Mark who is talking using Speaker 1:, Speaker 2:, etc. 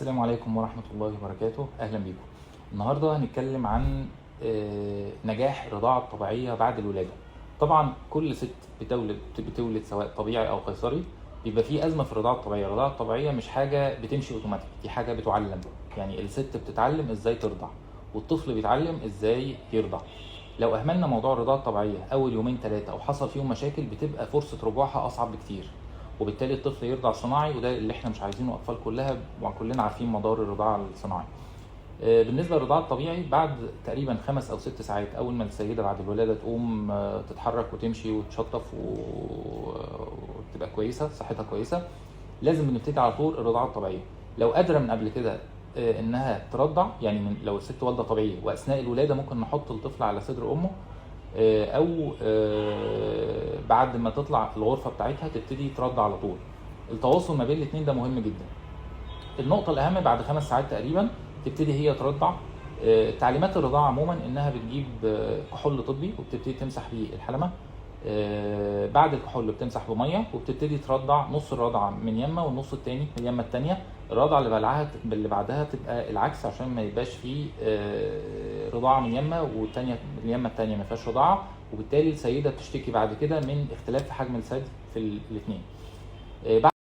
Speaker 1: السلام عليكم ورحمة الله وبركاته. أهلا بيكم. النهاردة هنتكلم عن نجاح الرضاعة الطبيعية بعد الولادة. طبعا كل ست بتولد سواء طبيعي أو قيصري بيبقى فيه أزمة في الرضاعة الطبيعية. الرضاعة الطبيعية مش حاجة بتمشي أوتوماتيك، دي حاجة بتعلم. يعني الست بتتعلم إزاي ترضع والطفل بيتعلم إزاي يرضع. لو أهملنا موضوع الرضاعة الطبيعية أول يومين ثلاثة أو حصل فيهم مشاكل بتبقى فرصة رجوعها أصعب بكتير، وبالتالي الطفل يرضع صناعي، وده اللي احنا مش عايزينه. اطفال كلها وكلنا عارفين مدار الرضاعه الصناعي. بالنسبه للرضاعه الطبيعي بعد تقريبا 5 أو 6 ساعات اول ما السيده بعد الولاده تقوم تتحرك وتمشي وتشطف وتبقى كويسه، صحتها كويسه، لازم بنبتدي على طول الرضاعه الطبيعيه. لو قادره من قبل كده انها ترضع، يعني لو الست والده طبيعيه واثناء الولاده ممكن نحط الطفل على صدر امه، او بعد ما تطلع الغرفه بتاعتها تبتدي ترضع على طول. التواصل ما بين الاثنين ده مهم جدا. النقطه الاهم بعد 5 ساعات تقريبا تبتدي هي ترضع. تعليمات الرضاعه عموما انها بتجيب كحول طبي وبتبتدي تمسح بيه الحلمه. بعد الكحول بتمسح بميه وبتبتدي ترضع نص الرضعه من يمه والنص التاني من اليمه التانيه. الرضعه اللي بعدها تبقى العكس عشان ما يبقاش فيه رضاعه من يمه والتانيه من اليمه التانيه ما فيهاش رضاعه، وبالتالي السيده بتشتكي بعد كده من اختلاف في حجم الثدي في الاثنين.